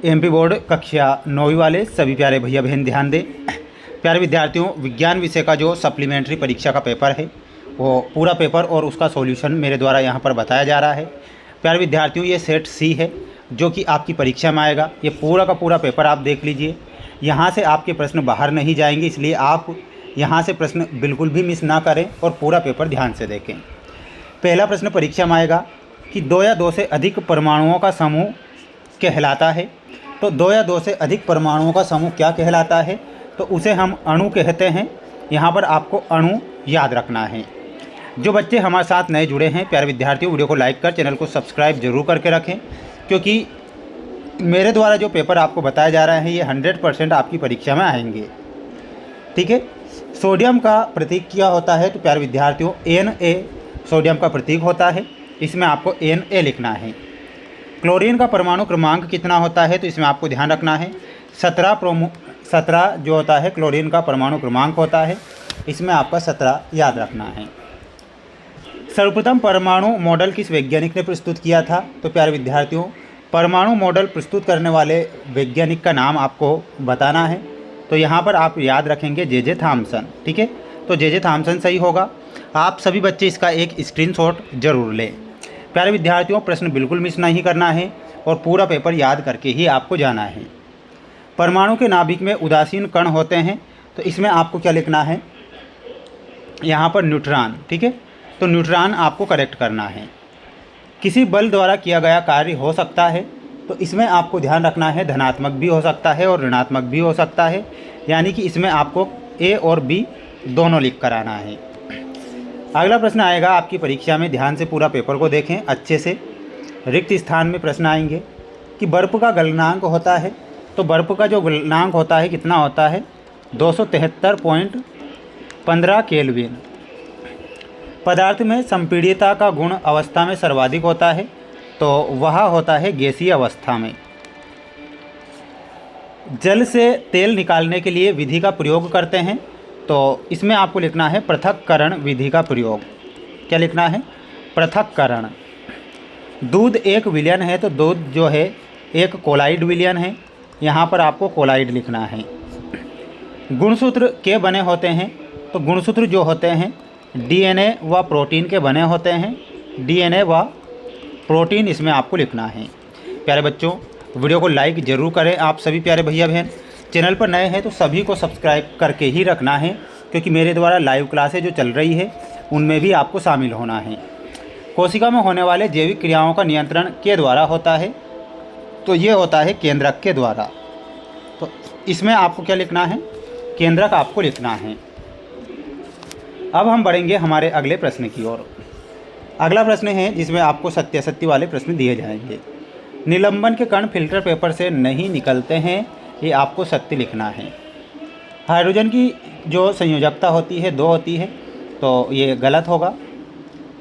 MP board कक्षा 9वीं वाले सभी प्यारे भैया बहन ध्यान दें। प्यारे विद्यार्थियों, विज्ञान विषय का जो सप्लीमेंट्री परीक्षा का पेपर है वो पूरा पेपर और उसका सॉल्यूशन मेरे द्वारा यहाँ पर बताया जा रहा है। प्यारे विद्यार्थियों, ये सेट सी है जो कि आपकी परीक्षा में आएगा। ये पूरा का पूरा पेपर आप देख लीजिए, यहाँ से आपके प्रश्न बाहर नहीं जाएंगे, इसलिए आप यहाँ से प्रश्न बिल्कुल भी मिस ना करें और पूरा पेपर ध्यान से देखें। पहला प्रश्न परीक्षा में आएगा कि 2 या 2 से अधिक परमाणुओं का समूह कहलाता है। तो 2 या 2 से अधिक परमाणुओं का समूह क्या कहलाता है? तो उसे हम अणु कहते हैं। यहाँ पर आपको अणु याद रखना है। जो बच्चे हमारे साथ नए जुड़े हैं, प्यारे विद्यार्थियों, वीडियो को लाइक कर चैनल को सब्सक्राइब जरूर करके रखें, क्योंकि मेरे द्वारा जो पेपर आपको बताया जा रहा है ये 100% आपकी परीक्षा में आएंगे। ठीक है। सोडियम का प्रतीक क्या होता है? तो प्यारे विद्यार्थियों, Na सोडियम का प्रतीक होता है, इसमें आपको Na लिखना है। क्लोरीन का परमाणु क्रमांक कितना होता है? तो इसमें आपको ध्यान रखना है 17 जो होता है क्लोरीन का परमाणु क्रमांक होता है, इसमें आपका 17 याद रखना है। सर्वप्रथम परमाणु मॉडल किस वैज्ञानिक ने प्रस्तुत किया था? तो प्यारे विद्यार्थियों, परमाणु मॉडल प्रस्तुत करने वाले वैज्ञानिक का नाम आपको बताना है। तो यहाँ पर आप याद रखेंगे जे थॉमसन। ठीक है, तो जे थॉमसन सही होगा। आप सभी बच्चे इसका एक स्क्रीनशॉट जरूर लें। प्यारे विद्यार्थियों, प्रश्न बिल्कुल मिस नहीं करना है और पूरा पेपर याद करके ही आपको जाना है। परमाणु के नाभिक में उदासीन कण होते हैं, तो इसमें आपको क्या लिखना है? यहाँ पर न्यूट्रॉन। ठीक है, तो न्यूट्रॉन आपको करेक्ट करना है। किसी बल द्वारा किया गया कार्य हो सकता है, तो इसमें आपको ध्यान रखना है धनात्मक भी हो सकता है और ऋणात्मक भी हो सकता है, यानी कि इसमें आपको A और B दोनों लिख कर आना है। अगला प्रश्न आएगा आपकी परीक्षा में, ध्यान से पूरा पेपर को देखें अच्छे से। रिक्त स्थान में प्रश्न आएंगे कि बर्फ़ का गलनांक होता है। तो बर्फ़ का जो गलनांक होता है कितना होता है? 273.15 केल्विन। पदार्थ में संपीड्यता का गुण अवस्था में सर्वाधिक होता है, तो वह होता है गैसीय अवस्था में। जल से तेल निकालने के लिए विधि का प्रयोग करते हैं, तो इसमें आपको लिखना है पृथक्करण विधि का प्रयोग। क्या लिखना है? पृथक्करण। दूध एक विलयन है, तो दूध जो है एक कोलाइड विलयन है, यहाँ पर आपको कोलाइड लिखना है। गुणसूत्र के बने होते हैं, तो गुणसूत्र जो होते हैं DNA व प्रोटीन के बने होते हैं। DNA व प्रोटीन इसमें आपको लिखना है। प्यारे बच्चों, वीडियो को लाइक ज़रूर करें आप सभी प्यारे भैया बहन। चैनल पर नए हैं तो सभी को सब्सक्राइब करके ही रखना है, क्योंकि मेरे द्वारा लाइव क्लासेज जो चल रही है उनमें भी आपको शामिल होना है। कोशिका में होने वाले जैविक क्रियाओं का नियंत्रण के द्वारा होता है, तो ये होता है केंद्रक के द्वारा। तो इसमें आपको क्या लिखना है? केंद्रक आपको लिखना है। अब हम बढ़ेंगे हमारे अगले प्रश्न की ओर। अगला प्रश्न है जिसमें आपको सत्यासत्य वाले प्रश्न दिए जाएंगे। निलंबन के कण फिल्टर पेपर से नहीं निकलते हैं, ये आपको सत्य लिखना है। हाइड्रोजन की जो संयोजकता होती है 2 होती है, तो ये गलत होगा।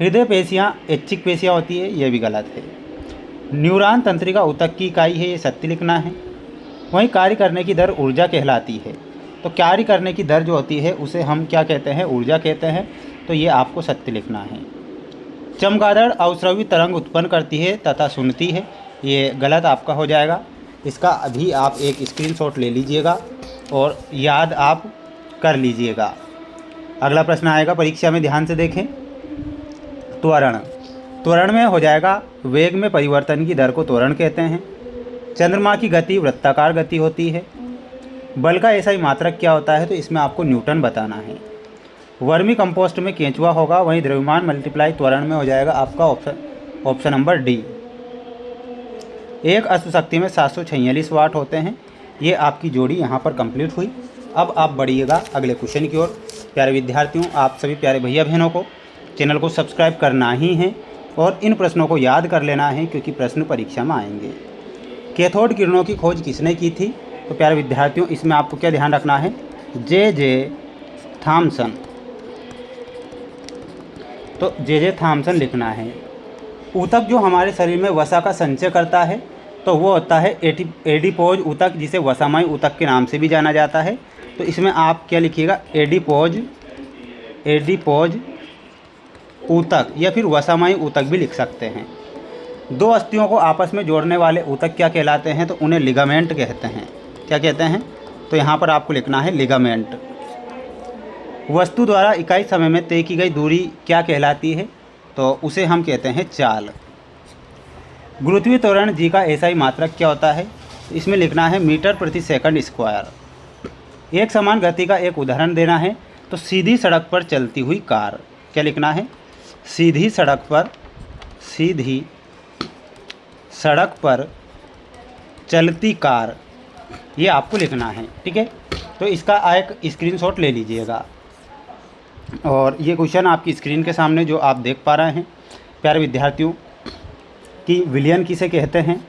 हृदय पेशियाँ ऐच्छिक पेशियाँ होती है, ये भी गलत है। न्यूरॉन तंत्रिका ऊतक की इकाई है, ये सत्य लिखना है। वहीं कार्य करने की दर ऊर्जा कहलाती है, तो कार्य करने की दर जो होती है उसे हम क्या कहते हैं? ऊर्जा कहते हैं, तो ये आपको सत्य लिखना है। चमगादड़ अवस्रवी तरंग उत्पन्न करती है तथा सुनती है, ये गलत आपका हो जाएगा। इसका अभी आप एक स्क्रीनशॉट ले लीजिएगा और याद आप कर लीजिएगा। अगला प्रश्न आएगा परीक्षा में, ध्यान से देखें। त्वरण में हो जाएगा वेग में परिवर्तन की दर को त्वरण कहते हैं। चंद्रमा की गति वृत्ताकार गति होती है। बल का ऐसा ही मात्रक क्या होता है? तो इसमें आपको न्यूटन बताना है। वर्मी कंपोस्ट में केंचुआ होगा, वहीं द्रव्यमान मल्टीप्लाई त्वरण में हो जाएगा आपका ऑप्शन नंबर डी। एक अश्वशक्ति में 746 वाट होते हैं। ये आपकी जोड़ी यहाँ पर कंप्लीट हुई। अब आप बढ़िएगा अगले क्वेश्चन की ओर। प्यारे विद्यार्थियों, आप सभी प्यारे भैया बहनों को चैनल को सब्सक्राइब करना ही है और इन प्रश्नों को याद कर लेना है, क्योंकि प्रश्न परीक्षा में आएंगे। कैथोड किरणों की खोज किसने की थी? तो प्यारे विद्यार्थियों, इसमें आपको क्या ध्यान रखना है? J Thomson. तो जे थॉमसन लिखना है। ऊतक जो हमारे शरीर में वसा का संचय करता है, तो वो होता है एडिपोज ऊतक, जिसे वसामय ऊतक के नाम से भी जाना जाता है। तो इसमें आप क्या लिखिएगा? एडिपोज ऊतक या फिर वसामय ऊतक भी लिख सकते हैं। दो अस्थियों को आपस में जोड़ने वाले ऊतक क्या कहलाते हैं? तो उन्हें लिगामेंट कहते हैं। क्या कहते हैं? तो यहाँ पर आपको लिखना है लिगामेंट। वस्तु द्वारा इकाई समय में तय की गई दूरी क्या कहलाती है? तो उसे हम कहते हैं चाल। गुरुत्वीय त्वरण जी का एसआई मात्रक क्या होता है? इसमें लिखना है मीटर प्रति सेकंड स्क्वायर। एक समान गति का एक उदाहरण देना है, तो सीधी सड़क पर चलती हुई कार। क्या लिखना है? सीधी सड़क पर चलती कार, ये आपको लिखना है। ठीक है, तो इसका एक स्क्रीनशॉट ले लीजिएगा। और ये क्वेश्चन आपकी स्क्रीन के सामने जो आप देख पा रहे हैं प्यारे विद्यार्थियों, कि विलयन किसे कहते हैं,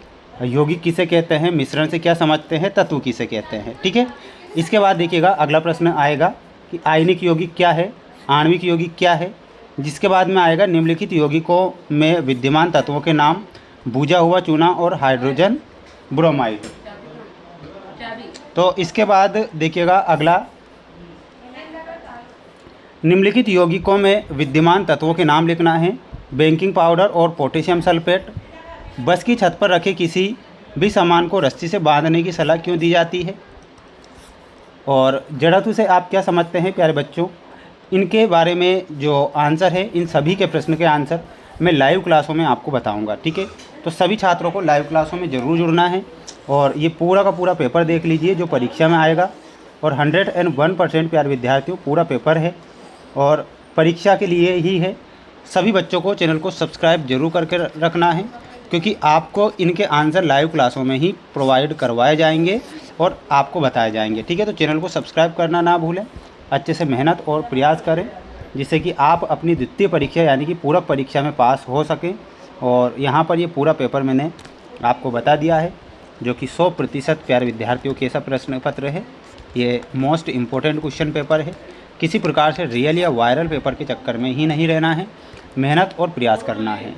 यौगिक किसे कहते हैं, मिश्रण से क्या समझते हैं, तत्व किसे कहते हैं। ठीक है, इसके बाद देखिएगा अगला प्रश्न आएगा कि आयनिक यौगिक क्या है, आणविक यौगिक क्या है। जिसके बाद में आएगा निम्नलिखित यौगिकों में विद्यमान तत्वों के नाम, बुझा हुआ चूना और हाइड्रोजन ब्रोमाइड। तो इसके बाद देखिएगा अगला, निम्नलिखित यौगिकों में विद्यमान तत्वों के नाम लिखना है। बेकिंग पाउडर और पोटेशियम सल्फेट। बस की छत पर रखे किसी भी सामान को रस्सी से बांधने की सलाह क्यों दी जाती है? और जड़त्व से आप क्या समझते हैं प्यारे बच्चों? इनके बारे में जो आंसर है, इन सभी के प्रश्न के आंसर मैं लाइव क्लासों में आपको बताऊंगा। ठीक है, तो सभी छात्रों को लाइव क्लासों में ज़रूर जुड़ना है और ये पूरा का पूरा पेपर देख लीजिए जो परीक्षा में आएगा। और 101% प्यारे विद्यार्थियों पूरा पेपर है और परीक्षा के लिए ही है। सभी बच्चों को चैनल को सब्सक्राइब जरूर करके रखना है, क्योंकि आपको इनके आंसर लाइव क्लासों में ही प्रोवाइड करवाए जाएंगे और आपको बताए जाएंगे। ठीक है, तो चैनल को सब्सक्राइब करना ना भूलें। अच्छे से मेहनत और प्रयास करें, जिससे कि आप अपनी द्वितीय परीक्षा यानी कि पूरक परीक्षा में पास हो सकें। और यहाँ पर ये पूरा पेपर मैंने आपको बता दिया है, जो कि 100% प्यारे विद्यार्थियों के ऐसा प्रश्न पत्र है। ये मोस्ट इम्पोर्टेंट क्वेश्चन पेपर है। किसी प्रकार से रियल या वायरल पेपर के चक्कर में ही नहीं रहना है, मेहनत और प्रयास करना है।